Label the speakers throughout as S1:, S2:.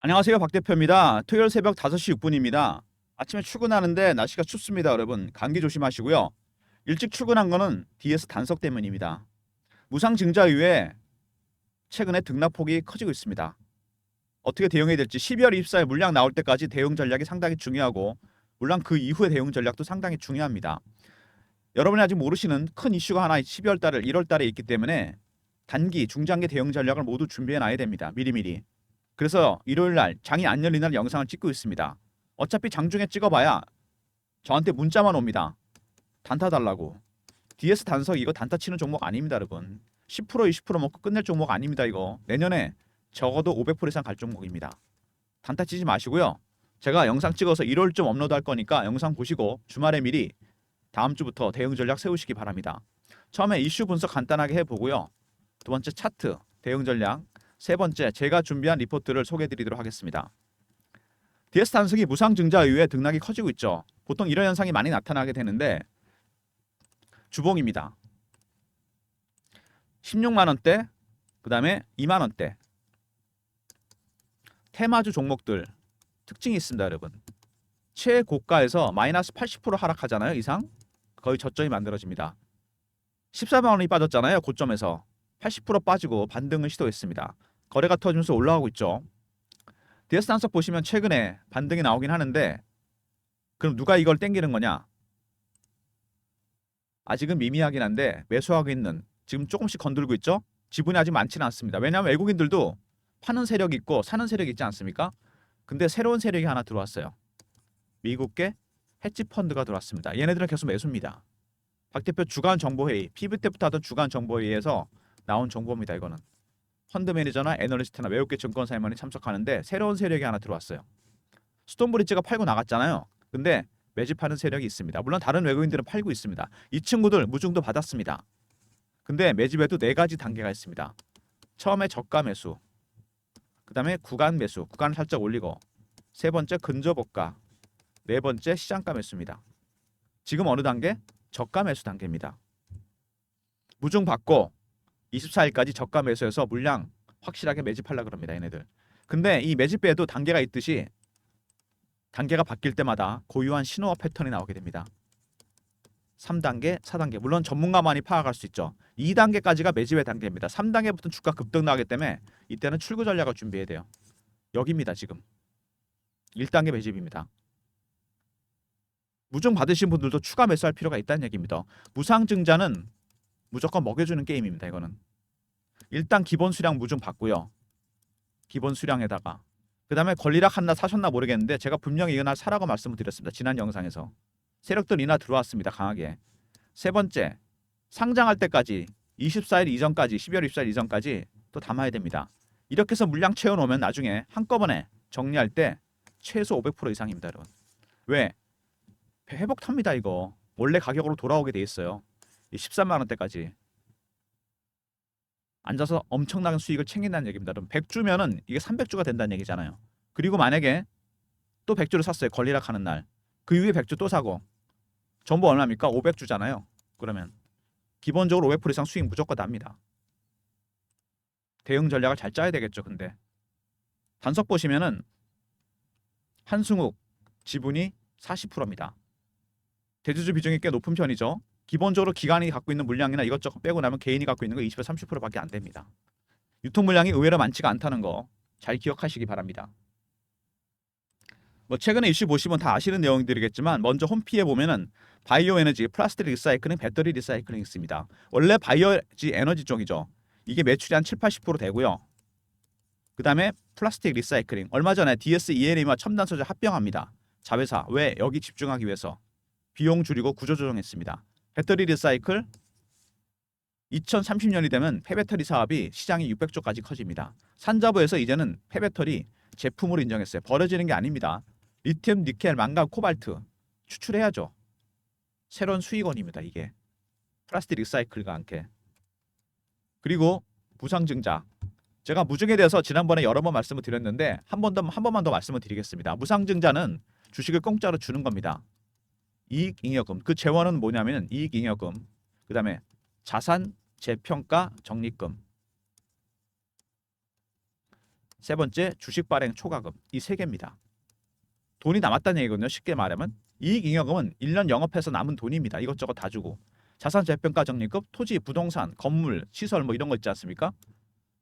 S1: 안녕하세요. 박 대표입니다. 토요일 새벽 5시 6분입니다. 아침에 출근하는데 날씨가 춥습니다, 여러분. 감기 조심하시고요. 일찍 출근한 거는 DS 단속 때문입니다. 무상증자 이후에 최근에 등락폭이 커지고 있습니다. 어떻게 대응해야 될지 12월 24일 물량 나올 때까지 대응 전략이 상당히 중요하고 물론 그 이후의 대응 전략도 상당히 중요합니다. 여러분이 아직 모르시는 큰 이슈가 하나 12월 달에 1월 달에 있기 때문에 단기, 중장기 대응 전략을 모두 준비해 놔야 됩니다. 미리미리. 그래서 일요일 날 장이 안 열린 날 영상을 찍고 있습니다. 어차피 장중에 찍어봐야 저한테 문자만 옵니다. 단타 달라고. DS 단석 이거 단타 치는 종목 아닙니다, 여러분. 10% 20% 먹고 끝낼 종목 아닙니다, 이거. 내년에 적어도 500% 이상 갈 종목입니다. 단타 치지 마시고요. 제가 영상 찍어서 1월쯤 업로드 할 거니까 영상 보시고 주말에 미리 다음 주부터 대응 전략 세우시기 바랍니다. 처음에 이슈 분석 간단하게 해보고요. 두 번째 차트, 대응 전략. 세 번째, 제가 준비한 리포트를 소개해드리도록 하겠습니다. DS 단속이 무상증자 이후에 등락이 커지고 있죠. 보통 이런 현상이 많이 나타나게 되는데 주봉입니다. 16만 원대, 그 다음에 2만 원대. 테마주 종목들 특징이 있습니다, 여러분. 최고가에서 마이너스 80% 하락하잖아요, 이상. 거의 저점이 만들어집니다. 14만 원이 빠졌잖아요, 고점에서. 80% 빠지고 반등을 시도했습니다. 거래가 터지면서 올라가고 있죠. DS 단속 보시면 최근에 반등이 나오긴 하는데 그럼 누가 이걸 땡기는 거냐? 아직은 미미하긴 한데 매수하고 있는 지금 조금씩 건들고 있죠. 지분이 아직 많지는 않습니다. 왜냐하면 외국인들도 파는 세력이 있고 사는 세력이 있지 않습니까? 근데 새로운 세력이 하나 들어왔어요. 미국계 헤지 펀드가 들어왔습니다. 얘네들은 계속 매수입니다. 박 대표 주간 정보회의, 피부 때부터 하던 주간 정보회의에서 나온 정보입니다. 이거는 펀드 매니저나 애널리스트나 외국계 증권사만이 참석하는데 새로운 세력이 하나 들어왔어요. 스톤브리지가 팔고 나갔잖아요. 근데 매집하는 세력이 있습니다. 물론 다른 외국인들은 팔고 있습니다. 이 친구들 무중도 받았습니다. 근데 매집에도 네 가지 단계가 있습니다. 처음에 저가 매수, 그 다음에 구간 매수, 구간을 살짝 올리고, 세 번째 근저고가, 네 번째 시장가 매수입니다. 지금 어느 단계? 저가 매수 단계입니다. 무중 받고 24일까지 저가 매수해서 물량 확실하게 매집하려고 합니다. 얘네들. 근데 이 매집배에도 단계가 있듯이 단계가 바뀔 때마다 고유한 신호와 패턴이 나오게 됩니다. 3단계, 4단계. 물론 전문가만이 파악할 수 있죠. 2단계까지가 매집의 단계입니다. 3단계부터 주가 급등 나기 때문에 이때는 출구 전략을 준비해야 돼요. 여기입니다, 지금. 1단계 매집입니다. 무중 받으신 분들도 추가 매수할 필요가 있다는 얘기입니다. 무상증자는 무조건 먹여주는 게임입니다, 이거는. 일단 기본 수량 무중 받고요. 기본 수량에다가 그 다음에 권리락 한나 사셨나 모르겠는데 제가 분명히 이날 사라고 말씀을 드렸습니다. 지난 영상에서. 세력들 이나 들어왔습니다. 강하게. 세 번째, 상장할 때까지 24일 이전까지 12월 24일 이전까지 또 담아야 됩니다. 이렇게 해서 물량 채워놓으면 나중에 한꺼번에 정리할 때 최소 500% 이상입니다. 여러분. 왜? 회복 탑니다. 이거. 원래 가격으로 돌아오게 돼 있어요. 13만 원대까지. 앉아서 엄청난 수익을 챙긴다는 얘기입니다. 그럼 100주면은 이게 300주가 된다는 얘기잖아요. 그리고 만약에 또 100주를 샀어요. 권리락 하는 날. 그 이후에 100주 또 사고. 전부 얼마입니까? 500주잖아요. 그러면 기본적으로 500% 이상 수익 무조건 납니다. 대응 전략을 잘 짜야 되겠죠. 근데 단속 보시면은 한승욱 지분이 40%입니다. 대주주 비중이 꽤 높은 편이죠. 기본적으로 기관이 갖고 있는 물량이나 이것저것 빼고 나면 개인이 갖고 있는 거 20에서 30%밖에 안 됩니다. 유통 물량이 의외로 많지가 않다는 거 잘 기억하시기 바랍니다. 뭐 최근에 이슈 보시면 다 아시는 내용들이겠지만 먼저 홈피에 보면은 바이오 에너지, 플라스틱 리사이클링, 배터리 리사이클링 있습니다. 원래 바이오지 에너지 쪽이죠. 이게 매출이 한 7, 80% 되고요. 그 다음에 플라스틱 리사이클링. 얼마 전에 DS ENM과 첨단 소재 합병합니다. 자회사. 왜? 여기 집중하기 위해서. 비용 줄이고 구조 조정했습니다. 배터리 리사이클 2030년이 되면 폐배터리 사업이 시장이 600조까지 커집니다. 산자부에서 이제는 폐배터리 제품으로 인정했어요. 버려지는 게 아닙니다. 리튬, 니켈, 망간, 코발트 추출해야죠. 새로운 수익원입니다. 이게. 플라스틱 리사이클과 함께. 그리고 무상증자. 제가 무증에 대해서 지난번에 여러 번 말씀을 드렸는데 한 번만 더 말씀을 드리겠습니다. 무상증자는 주식을 공짜로 주는 겁니다. 이익잉여금. 그 재원은 뭐냐면 이익잉여금. 그다음에 자산 재평가 적립금. 세 번째 주식 발행 초과금. 이 세 개입니다. 돈이 남았다는 얘기거든요. 쉽게 말하면 이익잉여금은 1년 영업해서 남은 돈입니다. 이것저것 다 주고 자산 재평가 적립금, 토지, 부동산, 건물, 시설 뭐 이런 거 있지 않습니까?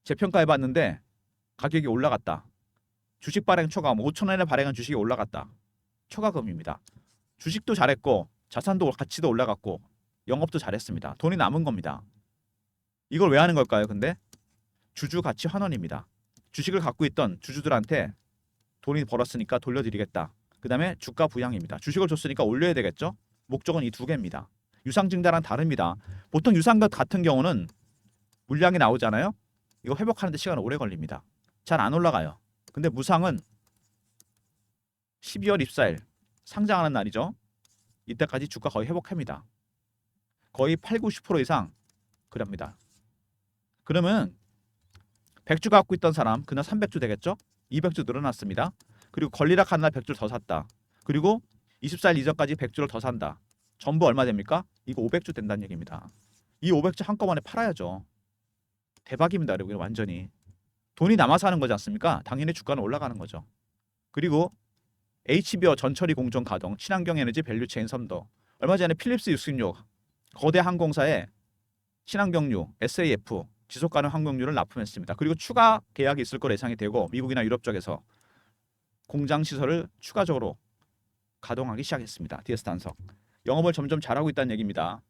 S1: 재평가해봤는데 가격이 올라갔다. 주식 발행 초과금 5천 원에 발행한 주식이 올라갔다. 초과금입니다. 주식도 잘했고 자산도 가치도 올라갔고 영업도 잘했습니다. 돈이 남은 겁니다. 이걸 왜 하는 걸까요? 근데 주주 가치 환원입니다. 주식을 갖고 있던 주주들한테 돈이 벌었으니까 돌려드리겠다. 그 다음에 주가 부양입니다. 주식을 줬으니까 올려야 되겠죠? 목적은 이 두 개입니다. 유상증자랑 다릅니다. 보통 유상증자 같은 경우는 물량이 나오잖아요. 이거 회복하는데 시간 오래 걸립니다. 잘 안 올라가요. 근데 무상은 12월 입사일 상장하는 날이죠. 이때까지 주가 거의 회복합니다. 거의 8, 90% 이상 그럽니다. 그러면 100주 갖고 있던 사람 그날 300주 되겠죠? 200주 늘어났습니다. 그리고 권리락 하는 날 100주를 더 샀다. 그리고 24일 이전까지 100주를 더 산다. 전부 얼마 됩니까? 이거 500주 된다는 얘기입니다. 이 500주 한꺼번에 팔아야죠. 대박입니다. 여러분 완전히. 돈이 남아서 하는 거지 않습니까? 당연히 주가는 올라가는 거죠. 그리고 HBO 전처리 공정 가동, 친환경 에너지 밸류체인 선도. 얼마 전에 필립스 66 거대 항공사에 친환경유 SAF 지속 가능 항공유를 납품했습니다. 그리고 추가 계약이 있을 거로 예상이 되고 미국이나 유럽 쪽에서 공장 시설을 추가적으로 가동하기 시작했습니다. DS 단석. 영업을 점점 잘하고 있다는 얘기입니다.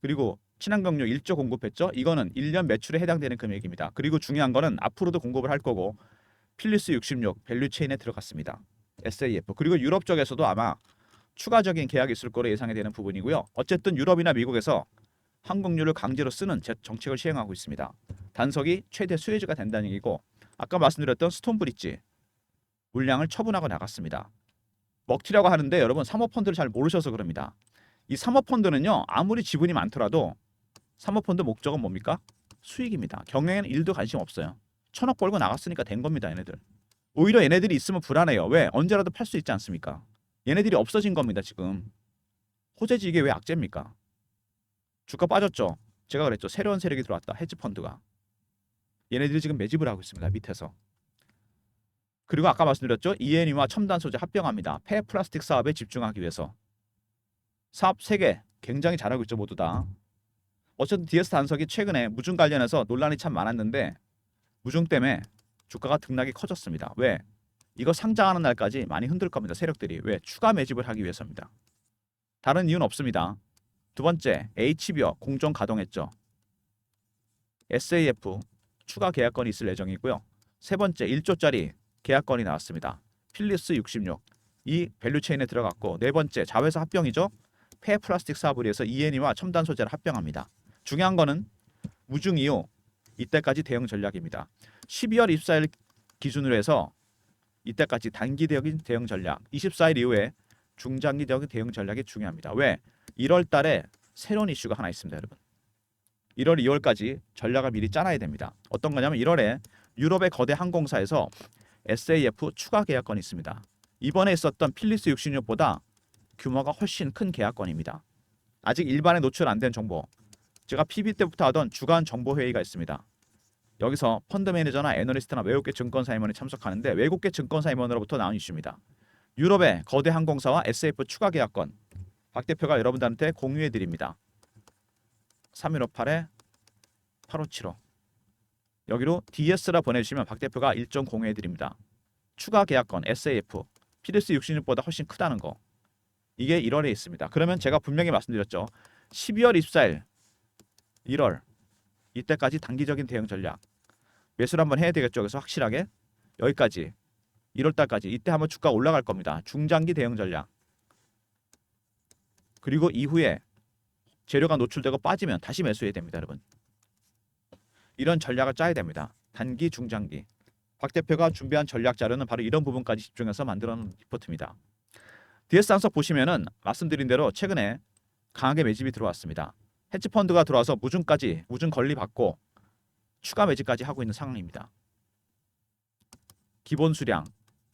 S1: 그리고 친환경유 1조 공급했죠. 이거는 1년 매출에 해당되는 금액입니다. 그리고 중요한 거는 앞으로도 공급을 할 거고 필리스 66 밸류체인에 들어갔습니다. SAF. 그리고 유럽 쪽에서도 아마 추가적인 계약이 있을 거로 예상이 되는 부분이고요. 어쨌든 유럽이나 미국에서 항공유를 강제로 쓰는 정책을 시행하고 있습니다. 단석이 최대 수혜주가 된다는 얘기고 아까 말씀드렸던 스톤브리지 물량을 처분하고 나갔습니다. 먹튀라고 하는데 여러분 사모펀드를 잘 모르셔서 그럽니다. 이 사모펀드는요 아무리 지분이 많더라도 사모펀드 목적은 뭡니까? 수익입니다. 경영에는 1도 관심 없어요. 1,000억 벌고 나갔으니까 된 겁니다. 얘네들. 오히려 얘네들이 있으면 불안해요. 왜? 언제라도 팔 수 있지 않습니까? 얘네들이 없어진 겁니다. 지금. 호재지 이게 왜 악재입니까? 주가 빠졌죠. 제가 그랬죠. 새로운 세력이 들어왔다. 헤지펀드가. 얘네들이 지금 매집을 하고 있습니다. 밑에서. 그리고 아까 말씀드렸죠. ENE와 첨단 소재 합병합니다. 폐 플라스틱 사업에 집중하기 위해서. 사업 3개 굉장히 잘하고 있죠. 모두 다. 어쨌든 DS 단석이 최근에 무중 관련해서 논란이 참 많았는데 무중 때문에 주가가 등락이 커졌습니다. 왜? 이거 상장하는 날까지 많이 흔들 겁니다. 세력들이. 왜? 추가 매집을 하기 위해서입니다. 다른 이유는 없습니다. 두 번째, HBO 공정 가동했죠. SAF 추가 계약건이 있을 예정이고요. 세 번째, 1조짜리 계약건이 나왔습니다. 필립스 66 이 밸류체인에 들어갔고 네 번째, 자회사 합병이죠. 폐 플라스틱 사업을 위해서 ENE와 첨단 소재를 합병합니다. 중요한 거는 무중 이후 이때까지 대응 전략입니다. 12월 24일 기준으로 해서 이때까지 단기적인 대응 전략, 24일 이후에 중장기적인 대응 전략이 중요합니다. 왜? 1월 달에 새로운 이슈가 하나 있습니다, 여러분. 1월, 2월까지 전략을 미리 짜놔야 됩니다. 어떤 거냐면 1월에 유럽의 거대 항공사에서 SAF 추가 계약건이 있습니다. 이번에 있었던 필립스 66보다 규모가 훨씬 큰 계약건입니다. 아직 일반에 노출 안 된 정보. 제가 PB 때부터 하던 주간 정보 회의가 있습니다. 여기서 펀드 매니저나 애널리스트나 외국계 증권사 임원이 참석하는데 외국계 증권사 임원으로부터 나온 이슈입니다. 유럽의 거대 항공사와 SF 추가 계약건. 박 대표가 여러분들한테 공유해 드립니다. 3158-8575 여기로 DS라 보내주시면 박 대표가 일정 공유해 드립니다. 추가 계약건 SAF 필립스 66보다 훨씬 크다는 거. 이게 1월에 있습니다. 그러면 제가 분명히 말씀드렸죠. 12월 24일 1월 이때까지 단기적인 대응 전략 매수를 한번 해야 되겠죠. 그래서 확실하게 여기까지 1월 달까지 이때 한번 주가 올라갈 겁니다. 중장기 대응 전략. 그리고 이후에 재료가 노출되고 빠지면 다시 매수해야 됩니다, 여러분. 이런 전략을 짜야 됩니다. 단기, 중장기. 박 대표가 준비한 전략 자료는 바로 이런 부분까지 집중해서 만들어 놓은 리포트입니다. DS 단석 보시면은 말씀드린 대로 최근에 강하게 매집이 들어왔습니다. 헤지펀드가 들어와서 무중 권리 받고 추가 매집까지 하고 있는 상황입니다. 기본 수량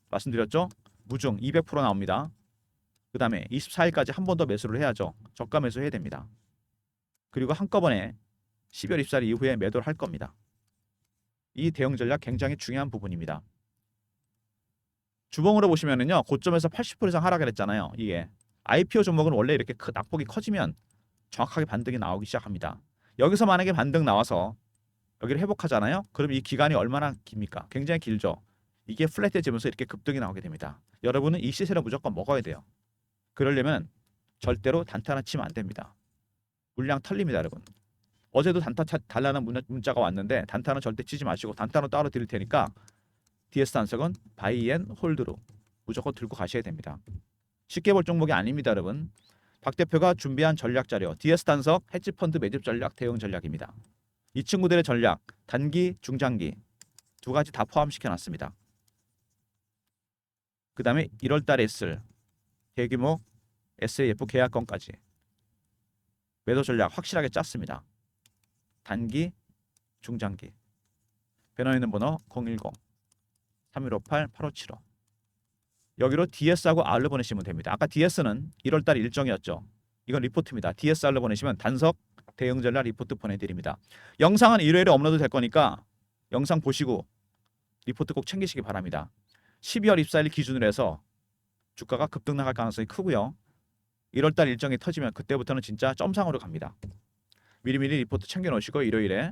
S1: 말씀드렸죠? 무중 200% 나옵니다. 그 다음에 24일까지 한 번 더 매수를 해야죠. 저가 매수해야 됩니다. 그리고 한꺼번에 12월 24일 이후에 매도를 할 겁니다. 이 대응 전략 굉장히 중요한 부분입니다. 주봉으로 보시면은요. 고점에서 80% 이상 하락을 했잖아요. 이게 IPO 종목은 원래 이렇게 낙폭이 커지면 정확하게 반등이 나오기 시작합니다. 여기서 만약에 반등 나와서 여기를 회복하잖아요. 그럼 이 기간이 얼마나 깁니까? 굉장히 길죠. 이게 플랫해지면서 이렇게 급등이 나오게 됩니다. 여러분은 이 시세를 무조건 먹어야 돼요. 그러려면 절대로 단타나 치면 안 됩니다. 물량 털립니다, 여러분. 어제도 단타 달라는 문자가 왔는데 단타는 절대 치지 마시고 단타는 따로 드릴 테니까 DS 단석은 바이 앤 홀드로 무조건 들고 가셔야 됩니다. 쉽게 볼 종목이 아닙니다, 여러분. 박 대표가 준비한 전략 자료 DS 단석 헤지펀드 매집 전략 대응 전략입니다. 이 친구들의 전략 단기, 중장기 두 가지 다 포함시켜 놨습니다. 그 다음에 1월 달에 있을 대규모 SAF 계약건까지 매도 전략 확실하게 짰습니다. 단기, 중장기. 배너 있는 번호 010-3158-8575. 여기로 DS하고 R로 보내시면 됩니다. 아까 DS는 1월 달 일정이었죠. 이건 리포트입니다. DSR로 보내시면 단석 대응 전략 리포트 보내드립니다. 영상은 일요일에 업로드 될 거니까 영상 보시고 리포트 꼭 챙기시기 바랍니다. 12월 24일 기준으로 해서 주가가 급등 나갈 가능성이 크고요. 1월 달 일정이 터지면 그때부터는 진짜 점상으로 갑니다. 미리미리 리포트 챙겨놓으시고 일요일에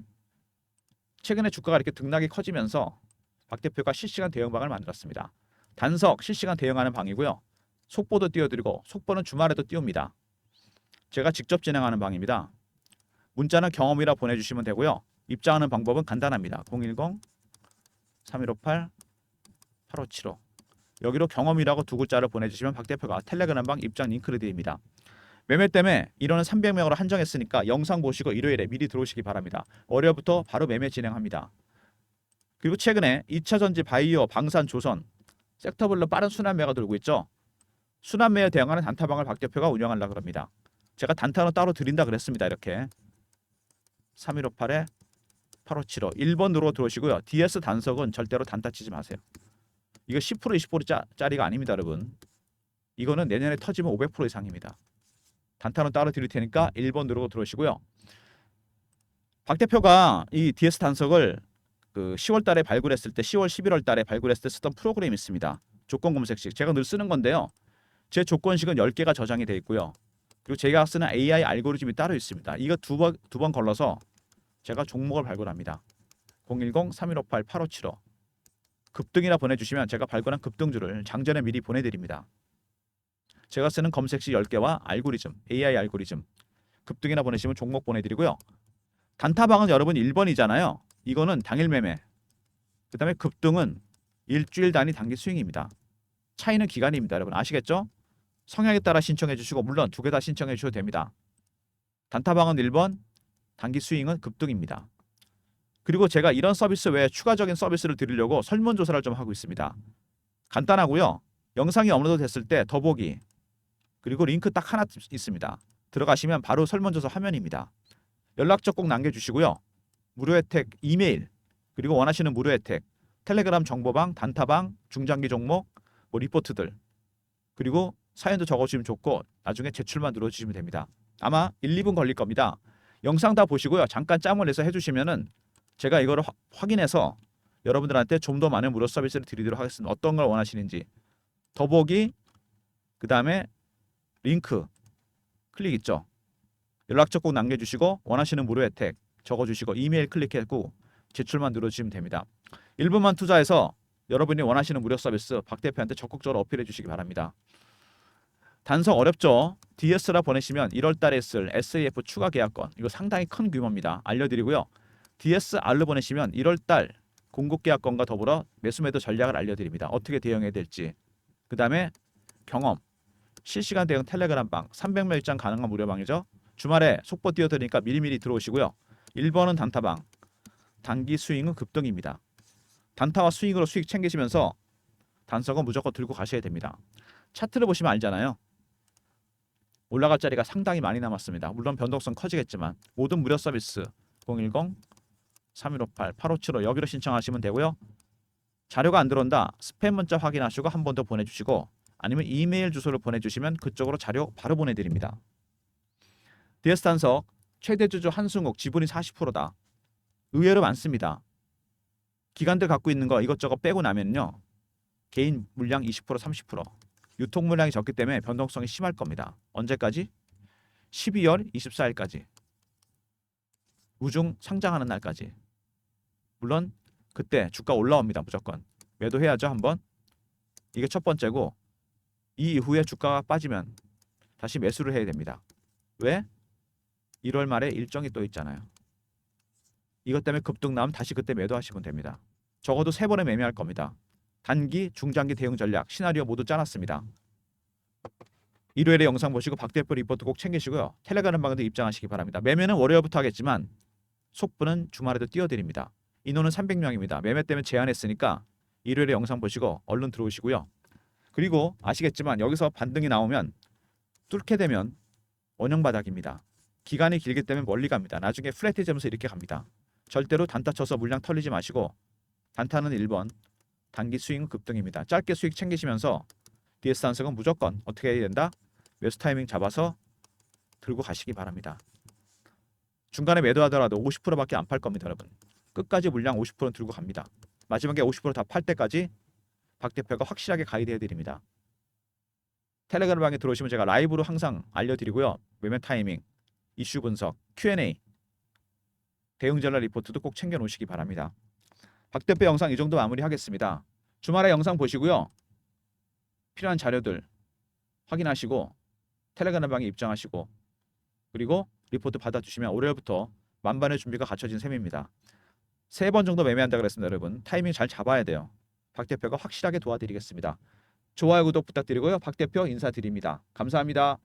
S1: 최근에 주가가 이렇게 등락이 커지면서 박 대표가 실시간 대응방을 만들었습니다. 단석 실시간 대응하는 방이고요. 속보도 띄워드리고 속보는 주말에도 띄웁니다. 제가 직접 진행하는 방입니다. 문자는 경험이라 보내주시면 되고요. 입장하는 방법은 간단합니다. 010-3158-8575 여기로 경험이라고 두 글자를 보내주시면 박 대표가 텔레그램방 입장 링크를 드립니다. 매매 때문에 인원은 300명으로 한정했으니까 영상 보시고 일요일에 미리 들어오시기 바랍니다. 월요일부터 바로 매매 진행합니다. 그리고 최근에 2차전지 바이오, 방산, 조선 섹터별로 빠른 순환매가 돌고 있죠. 순환매에 대응하는 단타방을 박 대표가 운영하려고 합니다. 제가 단타로 따로 드린다 그랬습니다. 이렇게 3158에 8575 1번으로 들어오시고요. DS 단석은 절대로 단타 치지 마세요. 이거 10% 20%짜리가 아닙니다, 여러분. 이거는 내년에 터지면 500% 이상입니다. 단타는 따로 드릴 테니까 1번 누르고 들어오시고요. 박 대표가 이 DS 단석을 그 10월 달에 발굴했을 때 10월 11월 달에 발굴했을 때 쓰던 프로그램이 있습니다. 조건 검색식. 제가 늘 쓰는 건데요. 제 조건식은 10개가 저장이 되어 있고요. 그리고 제가 쓰는 AI 알고리즘이 따로 있습니다. 이거 두 번 걸러서 제가 종목을 발굴합니다. 010-3158-8575 급등이라 보내주시면 제가 발굴한 급등주를 장전에 미리 보내드립니다. 제가 쓰는 검색식 10개와 알고리즘, AI 알고리즘 급등이나 보내시면 종목 보내드리고요. 단타방은 여러분 1번이잖아요. 이거는 당일 매매. 그 다음에 급등은 일주일 단위 단기 스윙입니다. 차이는 기간입니다. 여러분 아시겠죠? 성향에 따라 신청해 주시고 물론 두 개 다 신청해 주셔도 됩니다. 단타방은 1번, 단기 스윙은 급등입니다. 그리고 제가 이런 서비스 외에 추가적인 서비스를 드리려고 설문조사를 좀 하고 있습니다. 간단하고요. 영상이 업로드 됐을 때 더보기 그리고 링크 딱 하나 있습니다. 들어가시면 바로 설문조사 화면입니다. 연락처 꼭 남겨주시고요. 무료 혜택 이메일 그리고 원하시는 무료 혜택 텔레그램 정보방, 단타방, 중장기 종목, 뭐 리포트들 그리고 사연도 적어주시면 좋고 나중에 제출만 눌러주시면 됩니다. 아마 1, 2분 걸릴 겁니다. 영상 다 보시고요. 잠깐 짬을 내서 해주시면은 제가 이거를 확인해서 여러분들한테 좀 더 많은 무료 서비스를 드리도록 하겠습니다. 어떤 걸 원하시는지 더보기 그 다음에 링크 클릭 있죠. 연락처 꼭 남겨주시고 원하시는 무료 혜택 적어주시고 이메일 클릭하고 제출만 눌러주시면 됩니다. 1분만 투자해서 여러분이 원하시는 무료 서비스 박 대표한테 적극적으로 어필해 주시기 바랍니다. 단석 어렵죠. DS라 보내시면 1월 달에 있을 SAF 추가 계약건 이거 상당히 큰 규모입니다. 알려드리고요. DSR로 보내시면 1월 달 공급 계약건과 더불어 매수매도 전략을 알려드립니다. 어떻게 대응해야 될지. 그 다음에 경험 실시간 대응 텔레그램방 300명 입장 가능한 무료방이죠. 주말에 속보 띄워드리니까 미리미리 들어오시고요. 1번은 단타방 단기 스윙은 급등입니다. 단타와 스윙으로 수익 챙기시면서 단석은 무조건 들고 가셔야 됩니다. 차트를 보시면 알잖아요. 올라갈 자리가 상당히 많이 남았습니다. 물론 변동성 커지겠지만 모든 무료 서비스 010-3158-8575 여기로 신청하시면 되고요. 자료가 안 들어온다. 스팸 문자 확인하시고 한 번 더 보내주시고 아니면 이메일 주소를 보내주시면 그쪽으로 자료 바로 보내드립니다. DS 단석 최대 주주 한승욱 지분이 40%다. 의외로 많습니다. 기관들 갖고 있는 거 이것저것 빼고 나면요. 개인 물량 20% 30%. 유통 물량이 적기 때문에 변동성이 심할 겁니다. 언제까지? 12월 24일까지. 우중 상장하는 날까지. 물론 그때 주가 올라옵니다. 무조건. 매도해야죠. 한번. 이게 첫 번째고, 이 이후에 주가가 빠지면 다시 매수를 해야 됩니다. 왜? 1월 말에 일정이 또 있잖아요. 이것 때문에 급등 나오면 다시 그때 매도하시면 됩니다. 적어도 3번에 매매할 겁니다. 단기, 중장기 대응 전략, 시나리오 모두 짜놨습니다. 일요일에 영상 보시고 박 대표 리포트 꼭 챙기시고요. 텔레그램 방에도 입장하시기 바랍니다. 매매는 월요일부터 하겠지만 속보는 주말에도 띄워드립니다. 인원은 300명입니다. 매매 때문에 제한했으니까 일요일에 영상 보시고 얼른 들어오시고요. 그리고 아시겠지만 여기서 반등이 나오면 뚫게 되면 원형 바닥입니다. 기간이 길기 때문에 멀리 갑니다. 나중에 플랫해지면서 이렇게 갑니다. 절대로 단타 쳐서 물량 털리지 마시고, 단타는 1번, 단기 수익은 급등입니다. 짧게 수익 챙기시면서 DS 한석은 무조건 어떻게 해야 된다? 매수 타이밍 잡아서 들고 가시기 바랍니다. 중간에 매도하더라도 50%밖에 안 팔 겁니다. 여러분. 끝까지 물량 50%는 들고 갑니다. 마지막에 50% 다 팔 때까지 박 대표가 확실하게 가이드 해드립니다. 텔레그램 방에 들어오시면 제가 라이브로 항상 알려드리고요. 매매 타이밍, 이슈 분석, Q&A, 대응 전략 리포트도 꼭 챙겨 놓으시기 바랍니다. 박 대표 영상 이 정도 마무리하겠습니다. 주말에 영상 보시고요. 필요한 자료들 확인하시고 텔레그램 방에 입장하시고, 그리고 리포트 받아주시면 월요일부터 만반의 준비가 갖춰진 셈입니다. 3번 정도 매매한다 그랬습니다. 여러분. 타이밍 잘 잡아야 돼요. 박 대표가 확실하게 도와드리겠습니다. 좋아요, 구독 부탁드리고요. 박 대표 인사드립니다. 감사합니다.